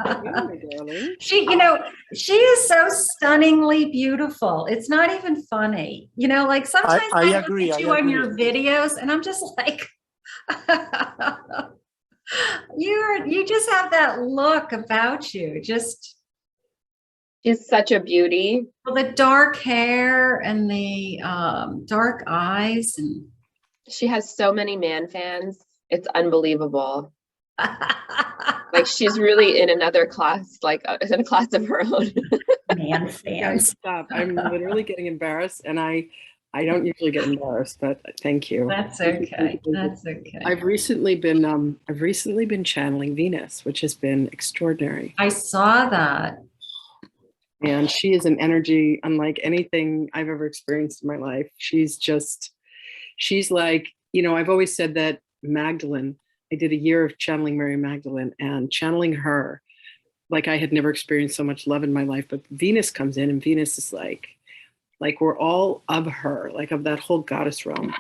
Yeah, my darling. She is so stunningly beautiful. It's not even funny. Like sometimes I I look agree. at I you on agree. your videos and I'm just like, you just have that look about you. Just She's such a beauty. well, the dark hair and the dark eyes and She has so many man fans. It's unbelievable. Like she's really in another class, like in a class of her own. man Guys, fans. stop. I'm literally getting embarrassed, and I don't usually get embarrassed, but thank you. That's okay. That's okay. I've recently been channeling Venus, which has been extraordinary. I saw that. And she is an energy unlike anything I've ever experienced in my life. She's like, I've always said that Magdalene, I did a year of channeling Mary Magdalene, and channeling her, like I had never experienced so much love in my life. But Venus comes in, and Venus is like we're all of her, like of that whole goddess realm.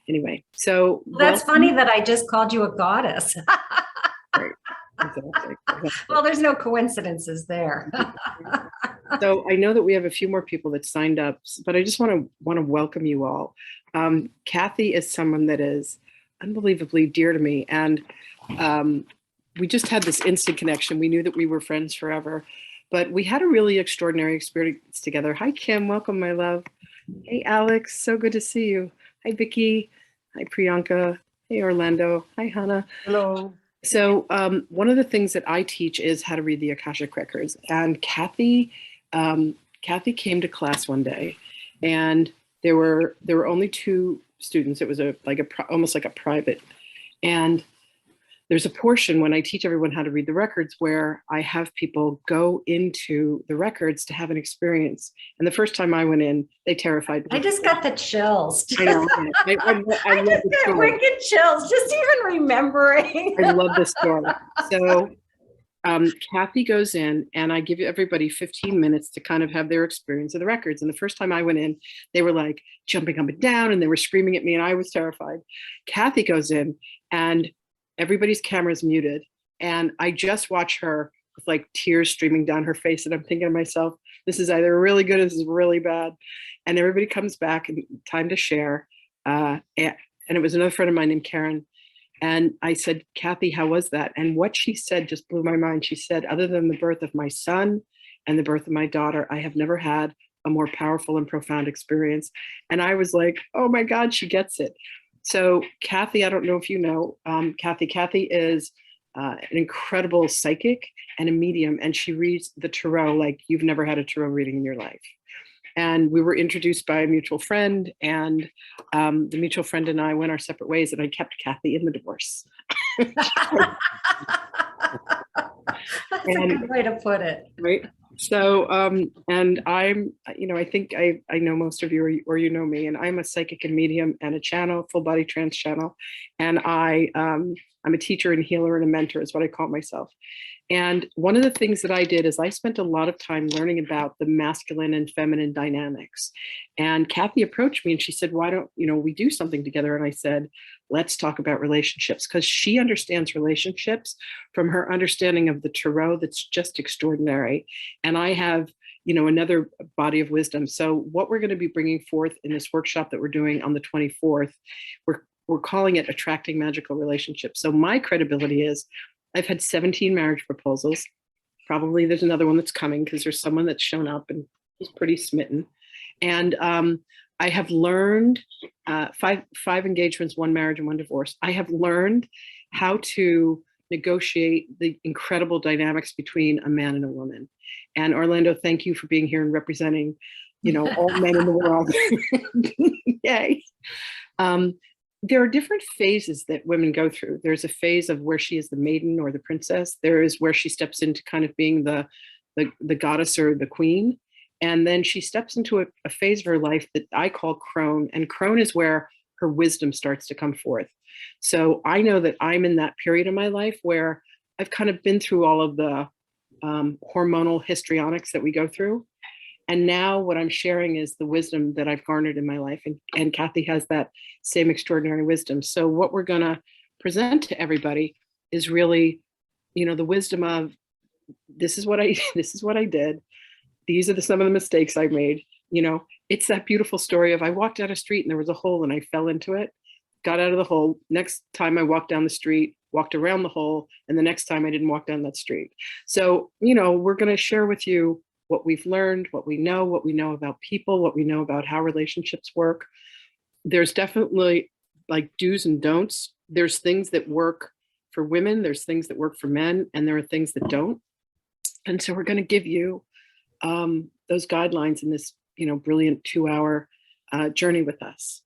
Anyway, so that's funny that I just called you a goddess. Right. Exactly. Well, there's no coincidences there. So I know that we have a few more people that signed up, but I just want to welcome you all. Kathy is someone that is unbelievably dear to me, and we just had this instant connection. We knew that we were friends forever, but we had a really extraordinary experience together. Hi, Kim. Welcome, my love. Hey, Alex. So good to see you. Hi, Vicky. Hi, Priyanka. Hey, Orlando. Hi, Hannah. Hello. So one of the things that I teach is how to read the Akashic Records. And Kathy came to class one day, and there were only 2 students. It was almost like a private. And there's a portion when I teach everyone how to read the records where I have people go into the records to have an experience. And the first time I went in, they terrified me. I just got the chills. I know. I just got wicked chills just even remembering. I love this story. So Kathy goes in, and I give everybody 15 minutes to kind of have their experience of the records. And the first time I went in, they were like jumping up and down, and they were screaming at me, and I was terrified. Kathy goes in, and everybody's camera's muted, and I just watch her with like tears streaming down her face, and I'm thinking to myself, this is either really good or this is really bad. And everybody comes back, and time to share. And it was another friend of mine named Karen. And I said, Kathy, how was that? And what she said just blew my mind. She said, other than the birth of my son and the birth of my daughter, I have never had a more powerful and profound experience. And I was like, oh my God, she gets it. So Kathy, I don't know if you know, Kathy is an incredible psychic and a medium, and she reads the tarot like you've never had a tarot reading in your life. And we were introduced by a mutual friend, and the mutual friend and I went our separate ways, and I kept Kathy in the divorce. That's a good way to put it. Right. So, and I'm, I think I know most of you, or you know me, and I'm a psychic and medium and a channel, full body trance channel. And I'm a teacher and healer and a mentor is what I call myself. And one of the things that I did is I spent a lot of time learning about the masculine and feminine dynamics. And Kathy approached me and she said, why don't, we do something together? And I said, let's talk about relationships, because she understands relationships from her understanding of the tarot that's just extraordinary. And I have, another body of wisdom. So what we're going to be bringing forth in this workshop that we're doing on the 24th, we're calling it Attracting Magical Relationships. So my credibility is I've had 17 marriage proposals. Probably there's another one that's coming because there's someone that's shown up and he's pretty smitten. And I have learned five engagements, 1 marriage and 1 divorce. I have learned how to negotiate the incredible dynamics between a man and a woman. And Orlando, thank you for being here and representing, all men in the world. Yay. There are different phases that women go through. There's a phase of where she is the maiden or the princess. There is where she steps into kind of being the goddess or the queen. And then she steps into a phase of her life that I call crone. And crone is where her wisdom starts to come forth. So I know that I'm in that period of my life where I've kind of been through all of the hormonal histrionics that we go through. And now what I'm sharing is the wisdom that I've garnered in my life. And Kathy has that same extraordinary wisdom. So what we're going to present to everybody is really, the wisdom of this is what I this is what I did. These are some of the mistakes I made. You know, it's that beautiful story of I walked down a street and there was a hole and I fell into it, got out of the hole. Next time I walked down the street, walked around the hole, and the next time I didn't walk down that street. So, you know, we're going to share with you what we've learned, what we know about people, what we know about how relationships work. There's definitely like do's and don'ts. There's things that work for women, there's things that work for men, and there are things that don't. And so we're going to give you those guidelines in this, you know, brilliant 2-hour journey with us.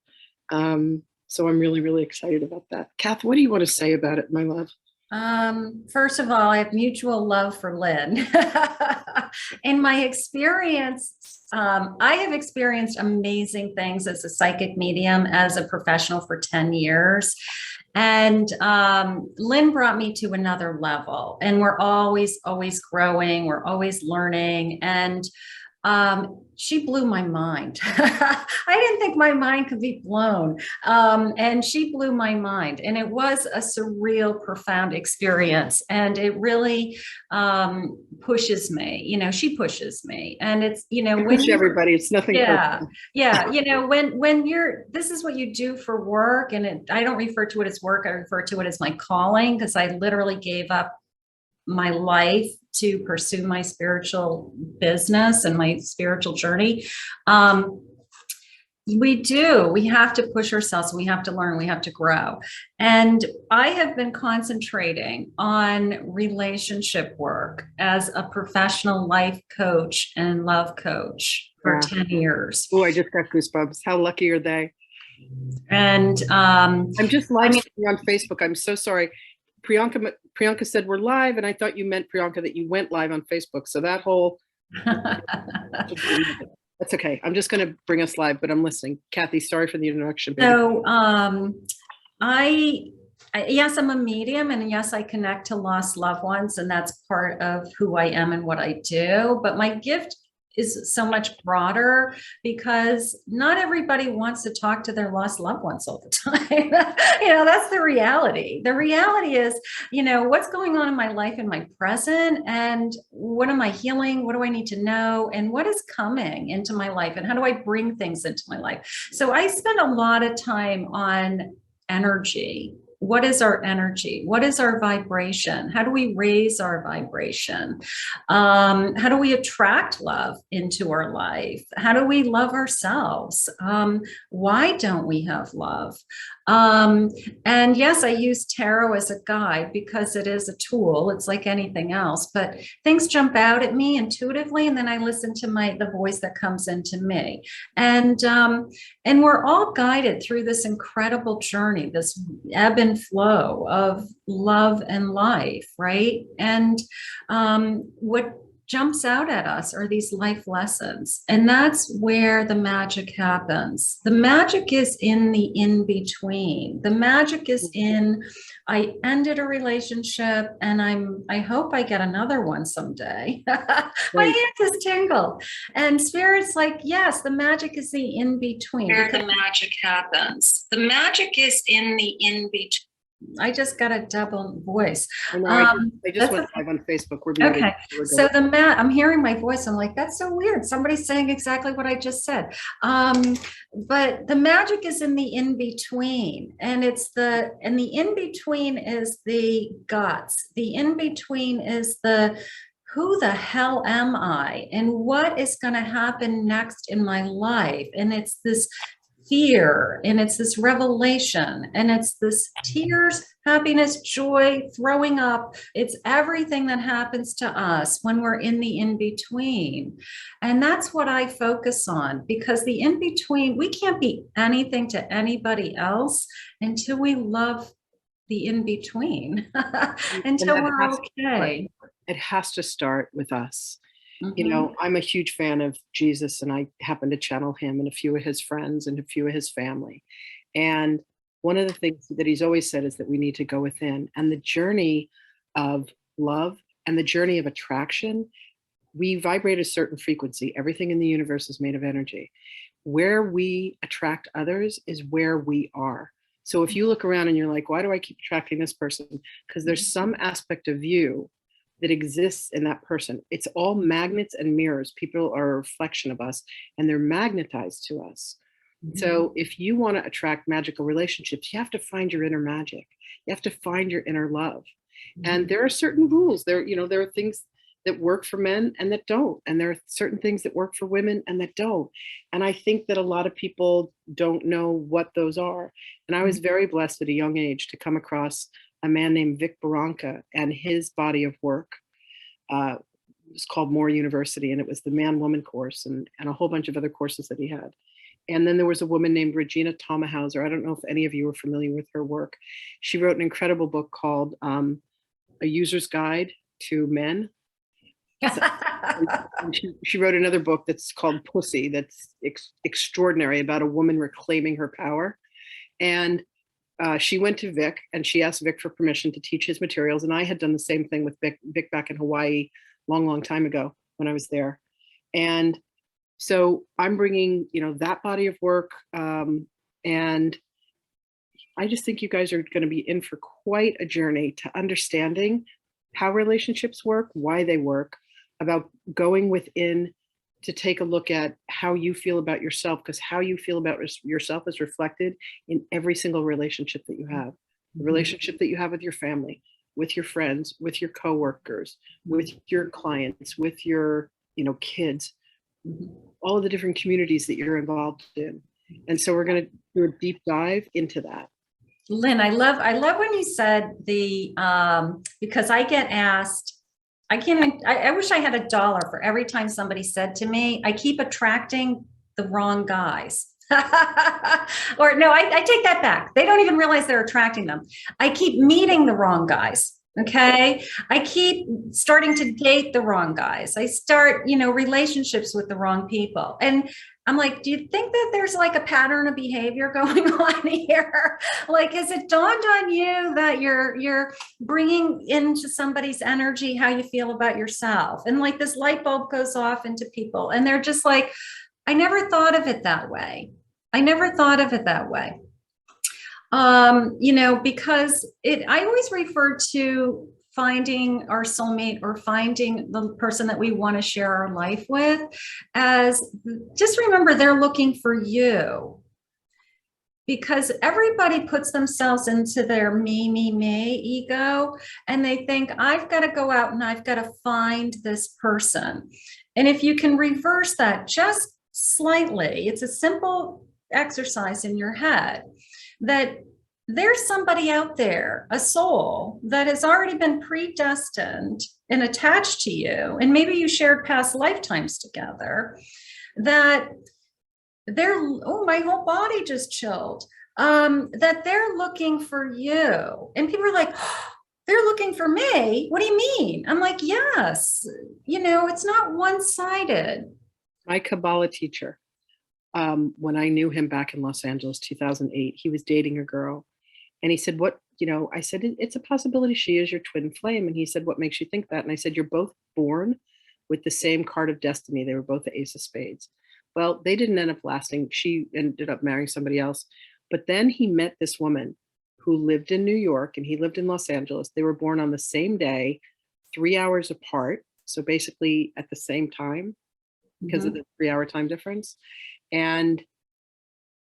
So I'm really, really excited about that. Kath, what do you want to say about it, my love? First of all, I have mutual love for Lynn. In my experience, I have experienced amazing things as a psychic medium, as a professional for 10 years. And Lynn brought me to another level, and we're always growing. We're always learning. And she blew my mind. I didn't think my mind could be blown. And she blew my mind. And it was a surreal, profound experience. And it really pushes me. You know, she pushes me. And it's, you know, when everybody, it's nothing. Yeah. Yeah. You know, when this is what you do for work, and I don't refer to it as work. I refer to it as my calling, because I literally gave up my life to pursue my spiritual business and my spiritual journey. We have to push ourselves. We have to learn, we have to grow. And I have been concentrating on relationship work as a professional life coach and love coach for 10 years. Oh, I just got goosebumps. How lucky are they? And I'm just live on Facebook. I'm so sorry. Priyanka said we're live, and I thought you meant, Priyanka, that you went live on Facebook. So that whole that's okay. I'm just going to bring us live, but I'm listening. Kathy, sorry for the introduction. Baby. So yes, I'm a medium, and yes, I connect to lost loved ones, and that's part of who I am and what I do. But my gift is so much broader, because not everybody wants to talk to their lost loved ones all the time. You know, that's the reality. The reality is, you know, what's going on in my life, in my present, and what am I healing? What do I need to know? And what is coming into my life? And how do I bring things into my life? So I spend a lot of time on energy. What is our energy? What is our vibration? How do we raise our vibration? How do we attract love into our life? How do we love ourselves? Why don't we have love? And yes, I use tarot as a guide because it is a tool. It's like anything else, but things jump out at me intuitively, and then I listen to the voice that comes into me. And we're all guided through this incredible journey, this ebb and flow of love and life, right? And what jumps out at us are these life lessons. And that's where the magic happens. The magic is in the in-between. The magic is in, I ended a relationship, and I hope I get another one someday. My hand is tingled. And Spirit's like, yes, the magic is the in-between. Where the magic happens. The magic is in the in-between. I just got a double voice. I just went live on Facebook. Okay. So I'm hearing my voice. I'm like, that's so weird. Somebody's saying exactly what I just said. But the magic is in the in-between, and the in-between is the guts. The in-between is who the hell am I? And what is going to happen next in my life? And it's this fear, and it's this revelation, and it's this tears, happiness, joy, throwing up. It's everything that happens to us when we're in the in-between. And that's what I focus on, because the in-between, we can't be anything to anybody else until we love the in-between, until we're okay. It has to start with us. You know, I'm a huge fan of Jesus, and I happen to channel him and a few of his friends and a few of his family. And one of the things that he's always said is that we need to go within, and the journey of love and the journey of attraction, we vibrate a certain frequency. Everything in the universe is made of energy. Where we attract others is where we are. So if you look around and you're like, why do I keep attracting this person? Because there's some aspect of you that exists in that person. It's all magnets and mirrors. People are a reflection of us and they're magnetized to us. So if you want to attract magical relationships, you have to find your inner magic. You have to find your inner love. And there are certain rules. There are things that work for men and that don't. And there are certain things that work for women and that don't. And I think that a lot of people don't know what those are. And I was very blessed at a young age to come across a man named Vic Barranca, and his body of work was called More University. And it was the man-woman course and a whole bunch of other courses that he had. And then there was a woman named Regina Thomahauser. I don't know if any of you are familiar with her work. She wrote an incredible book called A User's Guide to Men. She wrote another book that's called Pussy, that's extraordinary, about a woman reclaiming her power. And she went to Vic and she asked Vic for permission to teach his materials. And I had done the same thing with Vic back in Hawaii, long time ago when I was there. And so I'm bringing, that body of work. And I just think you guys are going to be in for quite a journey to understanding how relationships work, why they work, about going within to take a look at how you feel about yourself, because how you feel about yourself is reflected in every single relationship that you have. The relationship that you have with your family, with your friends, with your coworkers, with your clients, with your, kids, all of the different communities that you're involved in. And so we're going to do a deep dive into that. Lynn, I love when you said because I get asked, I wish I had $1 for every time somebody said to me, I keep attracting the wrong guys. Or no, I take that back. They don't even realize they're attracting them. I keep meeting the wrong guys. Okay. I keep starting to date the wrong guys. I start, relationships with the wrong people. And I'm like, do you think that there's like a pattern of behavior going on here? Like, has it dawned on you that you're bringing into somebody's energy how you feel about yourself? And like this light bulb goes off into people and they're just like, I never thought of it that way. Because I always refer to finding our soulmate or finding the person that we want to share our life with as, just remember they're looking for you, because everybody puts themselves into their me ego, and they think I've got to go out and I've got to find this person. And if you can reverse that just slightly, it's a simple exercise in your head that there's somebody out there, a soul that has already been predestined and attached to you, and maybe you shared past lifetimes together, that they're, oh, my whole body just chilled, that they're looking for you. And people are like, oh, they're looking for me? What do you mean? I'm like, yes, it's not one-sided. My Kabbalah teacher, when I knew him back in Los Angeles, 2008, he was dating a girl. And he said, I said, it's a possibility she is your twin flame. And he said, what makes you think that? And I said, you're both born with the same card of destiny. They were both the Ace of Spades. Well, they didn't end up lasting. She ended up marrying somebody else. But then he met this woman who lived in New York and he lived in Los Angeles. They were born on the same day, 3 hours apart. So basically at the same time, because of the 3-hour time difference. And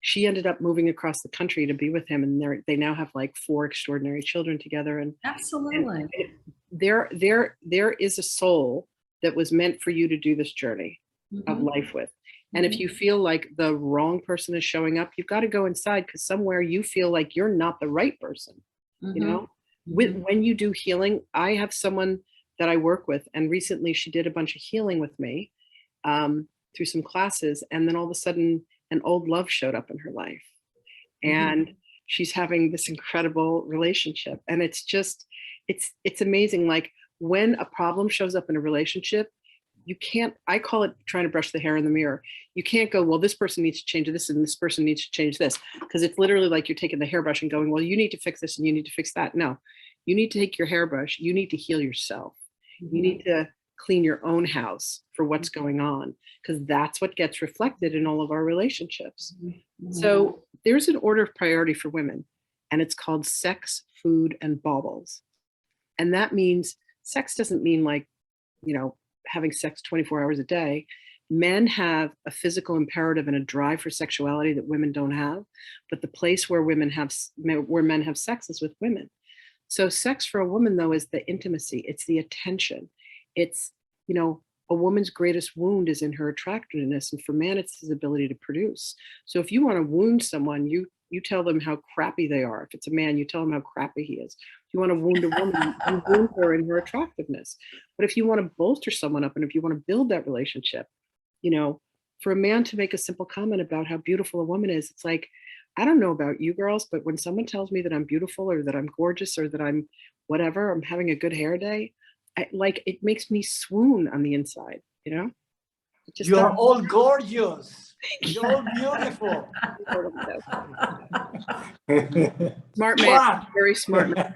she ended up moving across the country to be with him. And they now have like 4 extraordinary children together. And absolutely. And there is a soul that was meant for you to do this journey of life with. And if you feel like the wrong person is showing up, you've got to go inside, because somewhere you feel like you're not the right person. When you do healing, I have someone that I work with, and recently she did a bunch of healing with me through some classes. And then all of a sudden an old love showed up in her life, and she's having this incredible relationship. And it's just, it's amazing. Like when a problem shows up in a relationship, you can't, I call it trying to brush the hair in the mirror. You can't go, well, this person needs to change this and this person needs to change this. Because it's literally like you're taking the hairbrush and going, well, you need to fix this and you need to fix that. No, you need to take your hairbrush. You need to heal yourself. You need to clean your own house for what's going on, because that's what gets reflected in all of our relationships. So there's an order of priority for women, and it's called sex, food, and baubles. And that means sex doesn't mean like, having sex 24 hours a day. Men have a physical imperative and a drive for sexuality that women don't have, but the place where men have sex is with women. So sex for a woman, though, is the intimacy. It's the attention. It's, a woman's greatest wound is in her attractiveness. And for man, it's his ability to produce. So if you want to wound someone, you tell them how crappy they are. If it's a man, you tell him how crappy he is. If you want to wound a woman, you wound her in her attractiveness. But if you want to bolster someone up and if you want to build that relationship, for a man to make a simple comment about how beautiful a woman is, it's like, I don't know about you girls, but when someone tells me that I'm beautiful or that I'm gorgeous or that I'm whatever, I'm having a good hair day, it makes me swoon on the inside, It just You're all gorgeous. You're beautiful. Smart man, very smart man,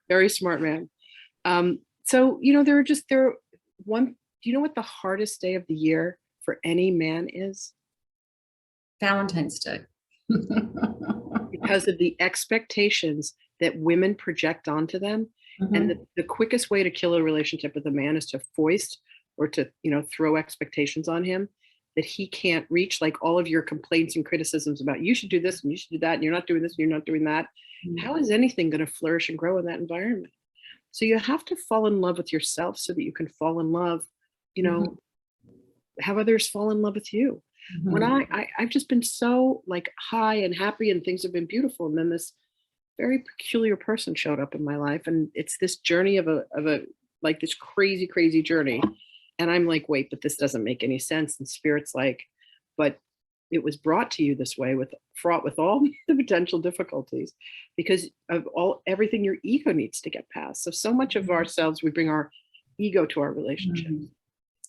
very smart man. So, do you know what the hardest day of the year for any man is? Valentine's Day. Because of the expectations that women project onto them. Mm-hmm. And the quickest way to kill a relationship with a man is to foist or to, throw expectations on him that he can't reach, like all of your complaints and criticisms about you should do this and you should do that and you're not doing this and you're not doing that. Mm-hmm. How is anything going to flourish and grow in that environment? So you have to fall in love with yourself so that you can fall in love, mm-hmm. have others fall in love with you. Mm-hmm. When I've just been so like high and happy and things have been beautiful. And then this very peculiar person showed up in my life. And it's this journey of a like this crazy, crazy journey. And I'm like, wait, but this doesn't make any sense. And Spirit's like, but it was brought to you this way fraught with all the potential difficulties because of everything your ego needs to get past. So much of ourselves, we bring our ego to our relationships.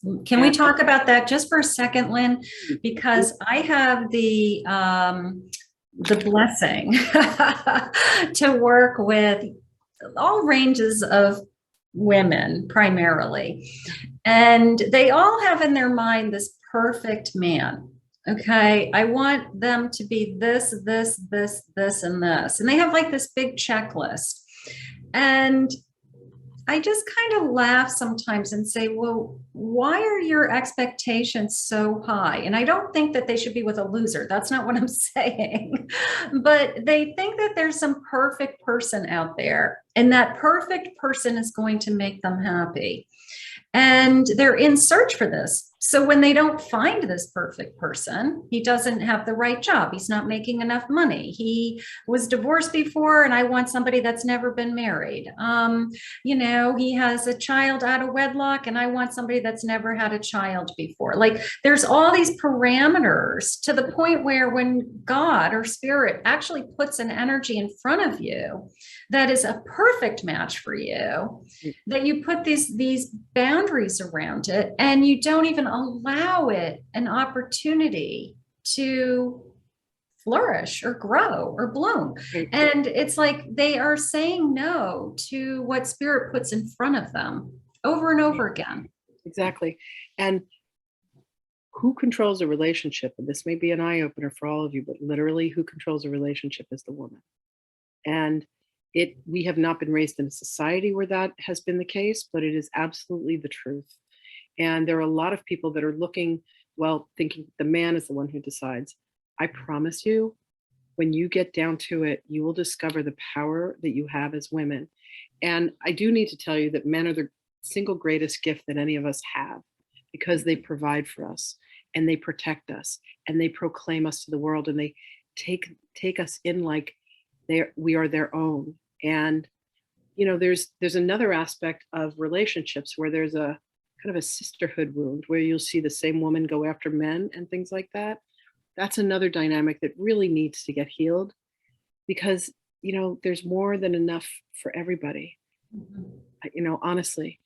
Mm-hmm. Can we talk about that just for a second, Lynn? Because I have the blessing to work with all ranges of women primarily. And they all have in their mind this perfect man. Okay, I want them to be this, this, this, this, and this. And they have like this big checklist. And I just kind of laugh sometimes and say, well, why are your expectations so high? And I don't think that they should be with a loser. That's not what I'm saying. But they think that there's some perfect person out there, and that perfect person is going to make them happy. And they're in search for this. So when they don't find this perfect person, he doesn't have the right job. He's not making enough money. He was divorced before, and I want somebody that's never been married. He has a child out of wedlock, and I want somebody that's never had a child before. Like there's all these parameters to the point where when God or Spirit actually puts an energy in front of you that is a perfect match for you, that you put these boundaries around it, and you don't even allow it an opportunity to flourish or grow or bloom. And it's like they are saying no to what Spirit puts in front of them over and over again. Exactly. And who controls a relationship? And this may be an eye-opener for all of you, but literally who controls a relationship is the woman. And we have not been raised in a society where that has been the case, but it is absolutely the truth. And there are a lot of people that are thinking the man is the one who decides. I promise you, when you get down to it, you will discover the power that you have as women. And I do need to tell you that men are the single greatest gift that any of us have, because they provide for us and they protect us and they proclaim us to the world, and they take us in like we are their own. And there's another aspect of relationships where there's a kind of a sisterhood wound where you'll see the same woman go after men and things like that. That's another dynamic that really needs to get healed, because there's more than enough for everybody. Mm-hmm. Honestly,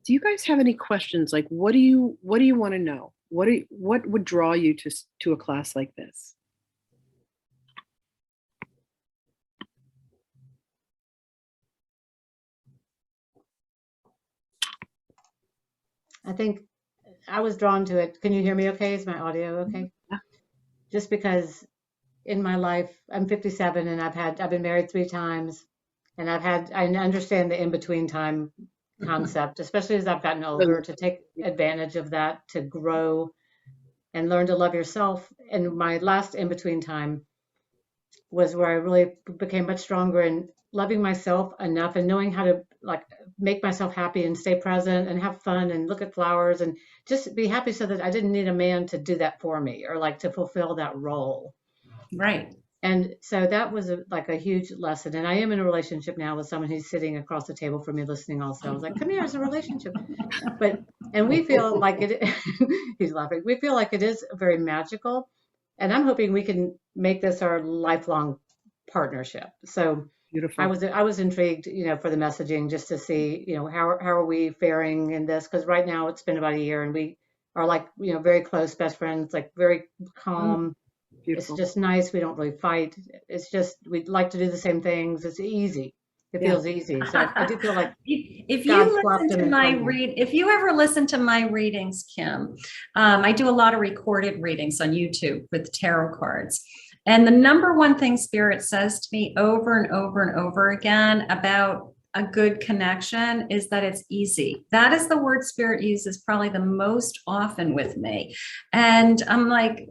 do you guys have any questions? Like, what do you want to know? What would draw you to a class like this? I think I was drawn to it. Can you hear me okay? Is my audio okay? Yeah. Just because in my life, I'm 57 and I've been married 3 times, and I understand the in-between time concept, especially as I've gotten older, to take advantage of that, to grow and learn to love yourself. And my last in-between time was where I really became much stronger in loving myself enough and knowing how to like make myself happy and stay present and have fun and look at flowers and just be happy, so that I didn't need a man to do that for me or like to fulfill that role. Right. And so that was like a huge lesson. And I am in a relationship now with someone who's sitting across the table from me listening also. I was like, come here, it's a relationship. And we feel like it, he's laughing. We feel like it is very magical. And I'm hoping we can make this our lifelong partnership. So Beautiful. I was intrigued, for the messaging, just to see, how are we faring in this? Because right now it's been about a year and we are like, very close best friends, like very calm. Beautiful. It's just nice. We don't really fight. It's just, we like to do the same things. It's easy. It feels easy. So I do feel like if God you swapped listen them to in front of me. if you ever listen to my readings, Kim, I do a lot of recorded readings on YouTube with tarot cards. And the number one thing Spirit says to me over and over and over again about a good connection is that it's easy. That is the word Spirit uses probably the most often with me. And I'm like,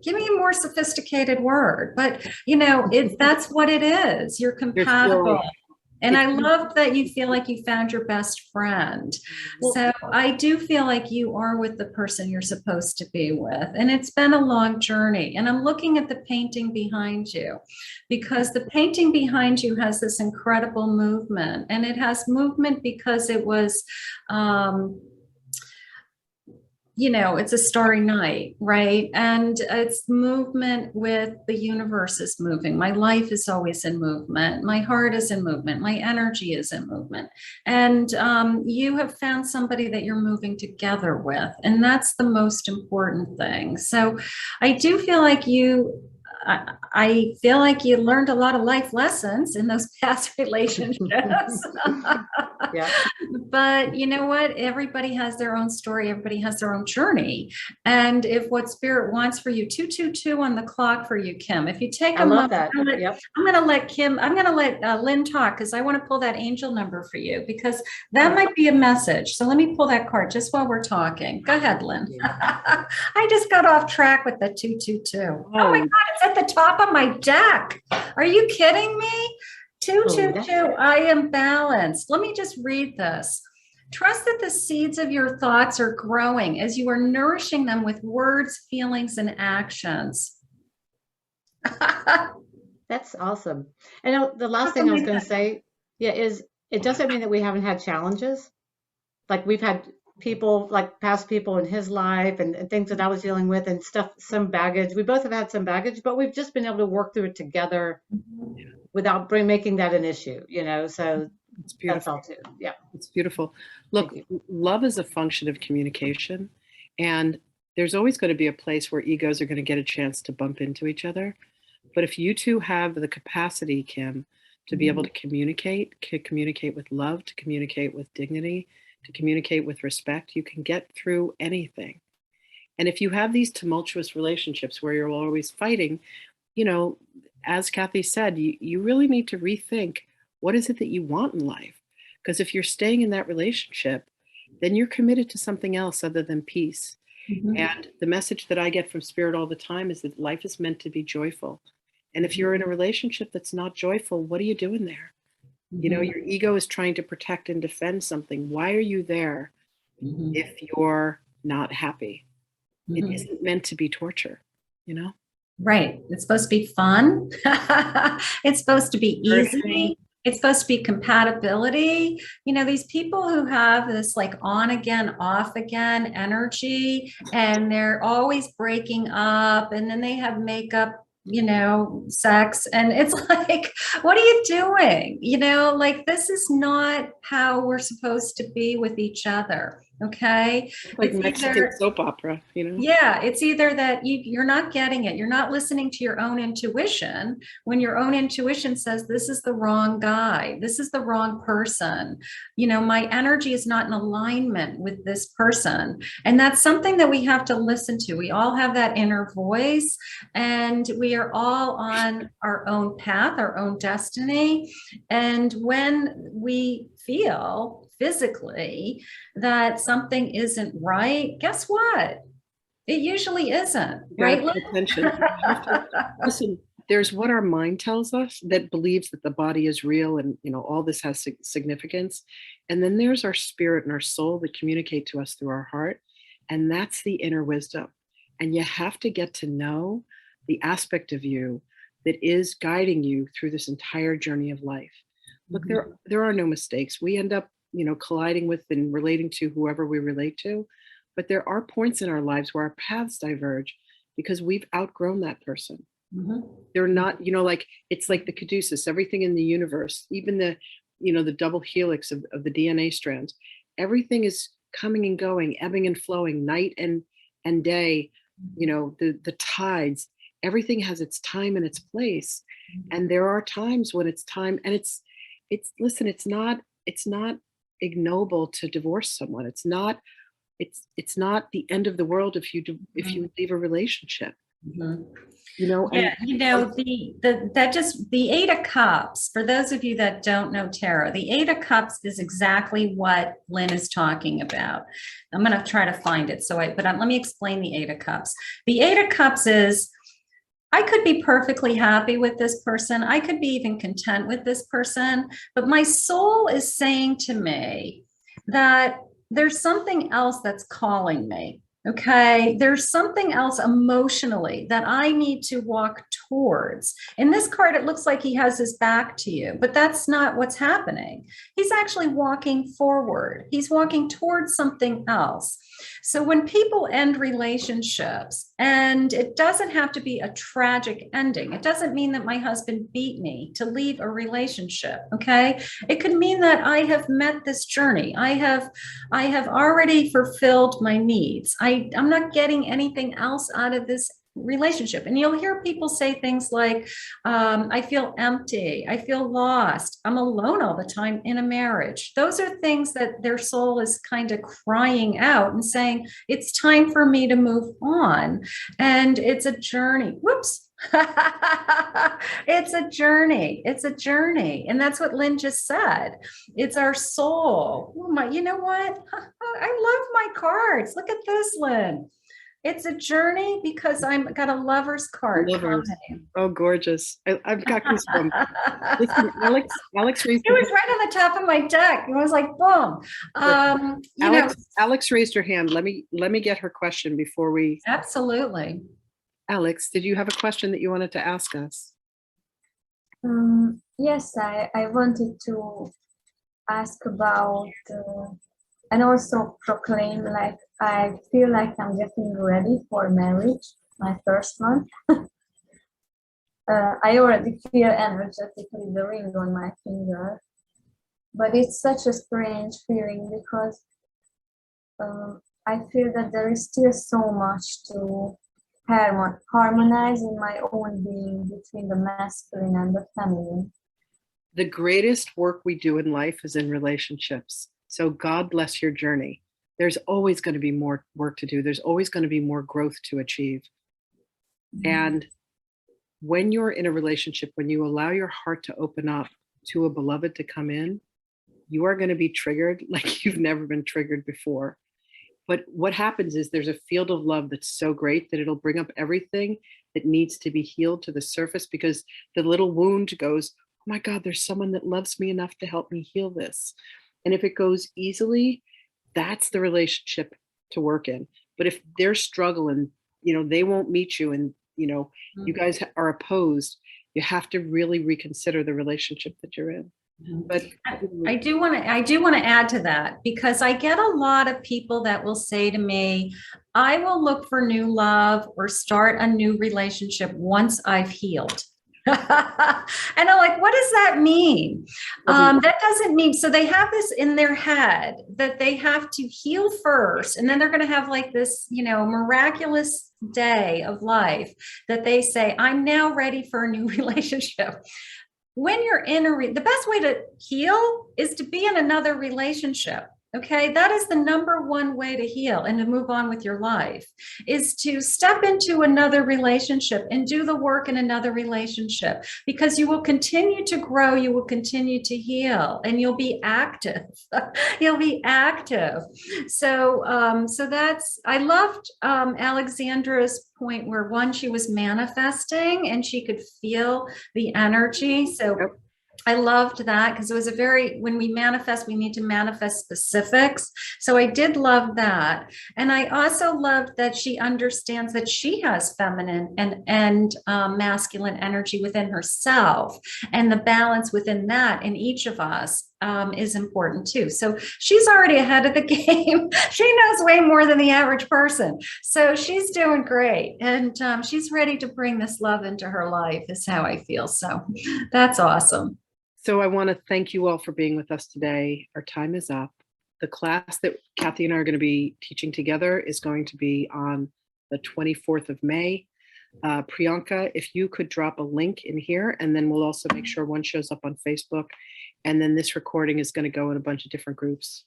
give me a more sophisticated word. But, that's what it is. You're compatible. And I love that you feel like you found your best friend. So I do feel like you are with the person you're supposed to be with. And it's been a long journey. And I'm looking at the painting behind you, because the painting behind you has this incredible movement. And it has movement because it was, it's a starry night, right? And it's movement with the universe is moving. My life is always in movement. My heart is in movement. My energy is in movement. And you have found somebody that you're moving together with. And that's the most important thing. So I do feel like I feel like you learned a lot of life lessons in those past relationships. Yeah. But you know what? Everybody has their own story. Everybody has their own journey. And if what Spirit wants for you, 222 on the clock for you, Kim. If you take I a love moment, that. I'm going to let Lynn talk, because I want to pull that angel number for you, because that might be a message. So let me pull that card just while we're talking. Go ahead, Lynn. I just got off track with the 222. Oh my God, it's at the top of my deck. Are you kidding me? 222, I am balanced. Let me just read this. Trust that the seeds of your thoughts are growing as you are nourishing them with words, feelings, and actions. That's awesome. And the last thing I was going to say, is it doesn't mean that we haven't had challenges. Like we've had people, like past people in his life and things that I was dealing with and stuff, some baggage. We both have had some baggage, but we've just been able to work through it together without making that an issue, so It's beautiful. that's all too. Yeah. It's beautiful. Look, love is a function of communication, and there's always going to be a place where egos are going to get a chance to bump into each other. But if you two have the capacity, Kim, to be able to communicate with love, to communicate with dignity, to communicate with respect, you can get through anything. And if you have these tumultuous relationships where you're always fighting, as Kathy said, you really need to rethink, what is it that you want in life? Because if you're staying in that relationship, then you're committed to something else other than peace. And the message that I get from Spirit all the time is that life is meant to be joyful. And if you're in a relationship that's not joyful, what are you doing there? Your ego is trying to protect and defend something. Why are you there if you're not happy? It isn't meant to be torture, Right. It's supposed to be fun. It's supposed to be easy. It's supposed to be compatibility. These people who have this like on again, off again energy, and they're always breaking up, and then they have makeup, sex. And it's like, what are you doing? This is not how we're supposed to be with each other. Okay. Like Mexican soap opera, Yeah. It's either that you're not getting it. You're not listening to your own intuition when your own intuition says, this is the wrong guy. This is the wrong person. My energy is not in alignment with this person. And that's something that we have to listen to. We all have that inner voice, and we are all on our own path, our own destiny. And when we feel physically that something isn't right, guess what? It usually isn't, right? Gotta pay attention. You have to- Listen, there's what our mind tells us that believes that the body is real and all this has significance. And then there's our spirit and our soul that communicate to us through our heart. And that's the inner wisdom. And you have to get to know the aspect of you that is guiding you through this entire journey of life. Look, there are no mistakes. We end up, colliding with and relating to whoever we relate to. But there are points in our lives where our paths diverge because we've outgrown that person. They're not, like, it's like the caduceus, everything in the universe, even the double helix of the DNA strands, everything is coming and going, ebbing and flowing, night and day, the tides, everything has its time and its place. And there are times when it's time, and listen, it's not ignoble to divorce someone. It's not the end of the world if you leave a relationship. Yeah, the Eight of Cups, for those of you that don't know tarot, the Eight of Cups is exactly what Lynn is talking about. I'm going to try to find it. Let me explain the Eight of Cups. The Eight of Cups is, I could be perfectly happy with this person. I could be even content with this person, but my soul is saying to me that there's something else that's calling me. Okay, there's something else emotionally that I need to walk towards. In this card, it looks like he has his back to you, but that's not what's happening. He's actually walking forward. He's walking towards something else. So when people end relationships, and it doesn't have to be a tragic ending. It doesn't mean that my husband beat me to leave a relationship. Okay, it could mean that I have met this journey. I have already fulfilled my needs. I'm not getting anything else out of this relationship. And you'll hear people say things like, I feel empty, I feel lost, I'm alone all the time in a marriage. Those are things that their soul is kind of crying out and saying, it's time for me to move on. And it's a journey. Whoops. It's a journey. It's a journey. And that's what Lynn just said. It's our soul. Oh you know what? I love my cards. Look at this, Lynn. It's a journey because I've got a lover's card. Lovers. Oh, gorgeous. I've got goosebumps. Listen, Alex raised it was right on the top of my deck. It was like, boom. Alex raised her hand. Let me get her question before we. Absolutely. Alex, did you have a question that you wanted to ask us? Yes, I wanted to ask about and also proclaim, like, I feel like I'm getting ready for marriage, my first month. I already feel energetically the ring on my finger, but it's such a strange feeling because I feel that there is still so much to harmonize in my own being between the masculine and the feminine. The greatest work we do in life is in relationships. So God bless your journey. There's always going to be more work to do. There's always going to be more growth to achieve. And when you're in a relationship, when you allow your heart to open up to a beloved to come in, you are going to be triggered like you've never been triggered before. But what happens is there's a field of love that's so great that it'll bring up everything that needs to be healed to the surface, because the little wound goes, oh my God, there's someone that loves me enough to help me heal this. And if it goes easily, that's the relationship to work in. But if they're struggling, they won't meet you, and, you guys are opposed, you have to really reconsider the relationship that you're in. But I do want to add to that, because I get a lot of people that will say to me, I will look for new love or start a new relationship once I've healed. And I'm like, what does that mean? That doesn't mean, so they have this in their head that they have to heal first, and then they're going to have like this, miraculous day of life that they say, I'm now ready for a new relationship. When you're in the best way to heal is to be in another relationship. Okay, that is the number one way to heal and to move on with your life, is to step into another relationship and do the work in another relationship, because you will continue to grow, you will continue to heal, and you'll be active. You'll be active. So that's, I loved Alexandra's point where, one, she was manifesting and she could feel the energy. So I loved that, because it was when we manifest, we need to manifest specifics. So I did love that. And I also loved that she understands that she has feminine and masculine energy within herself, and the balance within that in each of us is important too. So she's already ahead of the game. She knows way more than the average person. So she's doing great. And she's ready to bring this love into her life, is how I feel. So that's awesome. So I want to thank you all for being with us today. Our time is up. The class that Kathy and I are going to be teaching together is going to be on the 24th of May. Priyanka, if you could drop a link in here, and then we'll also make sure one shows up on Facebook. And then this recording is going to go in a bunch of different groups.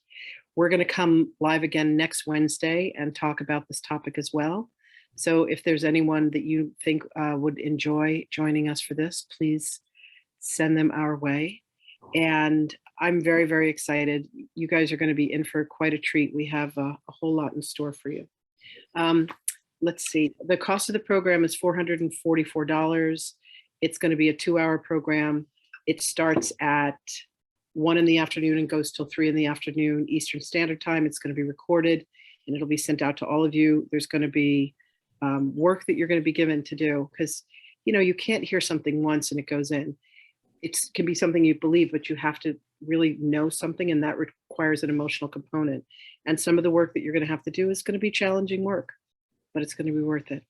We're going to come live again next Wednesday and talk about this topic as well. So if there's anyone that you think would enjoy joining us for this, please send them our way. And I'm very, very excited. You guys are going to be in for quite a treat. We have a whole lot in store for you. Let's see. The cost of the program is $444. It's going to be a 2-hour program. It starts at 1 in the afternoon and goes till 3 in the afternoon Eastern Standard Time. It's going to be recorded and it'll be sent out to all of you. There's going to be work that you're going to be given to do, because you can't hear something once and it goes in. It can be something you believe, but you have to really know something, and that requires an emotional component. And some of the work that you're going to have to do is going to be challenging work, but it's going to be worth it.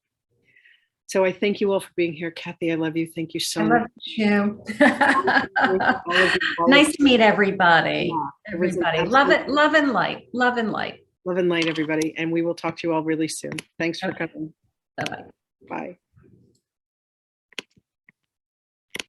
So I thank you all for being here. Kathy, I love you. Thank you so much. You. Nice to meet everybody. Yeah, Everybody. Love it. Love and light. Love and light. Love and light, everybody. And we will talk to you all really soon. Thanks for coming. Bye-bye. Bye.